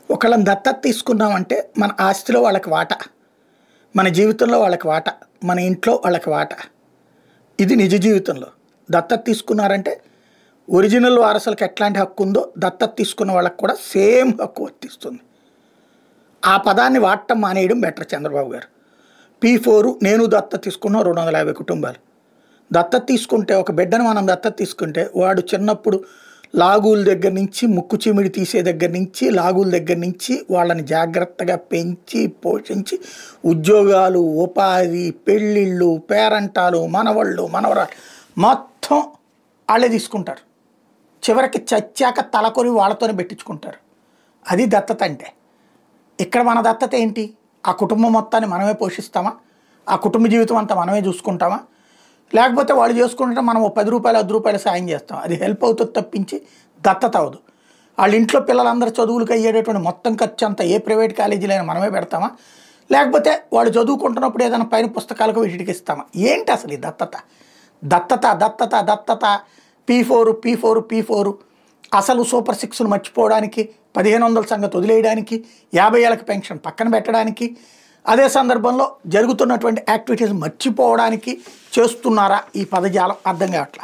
ఒకళ్ళని దత్తత తీసుకున్నామంటే మన ఆస్తిలో వాళ్ళకి వాటా, మన జీవితంలో వాళ్ళకి వాటా, మన ఇంట్లో వాళ్ళకి వాటా. ఇది నిజ జీవితంలో. దత్తత తీసుకున్నారంటే ఒరిజినల్ వారసులకు ఎట్లాంటి హక్కు ఉందో దత్తత తీసుకున్న వాళ్ళకి కూడా సేమ్ హక్కు వర్తిస్తుంది. ఆ పదాన్ని వాడటం మానేయడం బెటర్ చంద్రబాబు గారు. P4 నేను దత్తత తీసుకున్న 250 కుటుంబాలు. దత్తత తీసుకుంటే ఒక బిడ్డను మనం దత్తత తీసుకుంటే వాడు చిన్నప్పుడు లాగుల దగ్గర నుంచి ముక్కు చీమిడి తీసే దగ్గర నుంచి లాగుల దగ్గర నుంచి వాళ్ళని జాగ్రత్తగా పెంచి పోషించి ఉద్యోగాలు, ఉపాధి, పెళ్ళిళ్ళు, పేరంటాలు, మనవళ్ళు, మనవరాలు మొత్తం వాళ్ళే తీసుకుంటారు. చివరికి చచ్చాక తలకొని వాళ్ళతోనే పెట్టించుకుంటారు. అది దత్తత అంటే. ఇక్కడ మన దత్తత ఏంటి? ఆ కుటుంబం మొత్తాన్ని మనమే పోషిస్తామా? ఆ కుటుంబ జీవితం అంతా మనమే చూసుకుంటామా? లేకపోతే వాళ్ళు చేసుకుంటే మనం 10 రూపాయలు 10 రూపాయలు సాయం చేస్తాం. అది హెల్ప్ అవుతుంది తప్పించి దత్తత అవ్వదు. వాళ్ళ ఇంట్లో పిల్లలందరూ చదువులకు అయ్యేటటువంటి మొత్తం ఖర్చు అంతా ఏ ప్రైవేట్ కాలేజీలైనా మనమే పెడతామా? లేకపోతే వాళ్ళు చదువుకుంటున్నప్పుడు ఏదైనా పైన పుస్తకాలకు వీటికి ఇస్తామా? ఏంటి అసలు ఈ దత్తత? దత్తత దత్తత దత్తత P4 అసలు సూపర్ 6ను మర్చిపోవడానికి, 1500 సంగతి వదిలేయడానికి, 50 ఏళ్ళకి పెన్షన్ పక్కన పెట్టడానికి, అదే సందర్భంలో జరుగుతున్నటువంటి యాక్టివిటీస్ మర్చిపోవడానికి చేస్తున్నారా ఈ పదజాలం? అర్థం కావట్లా.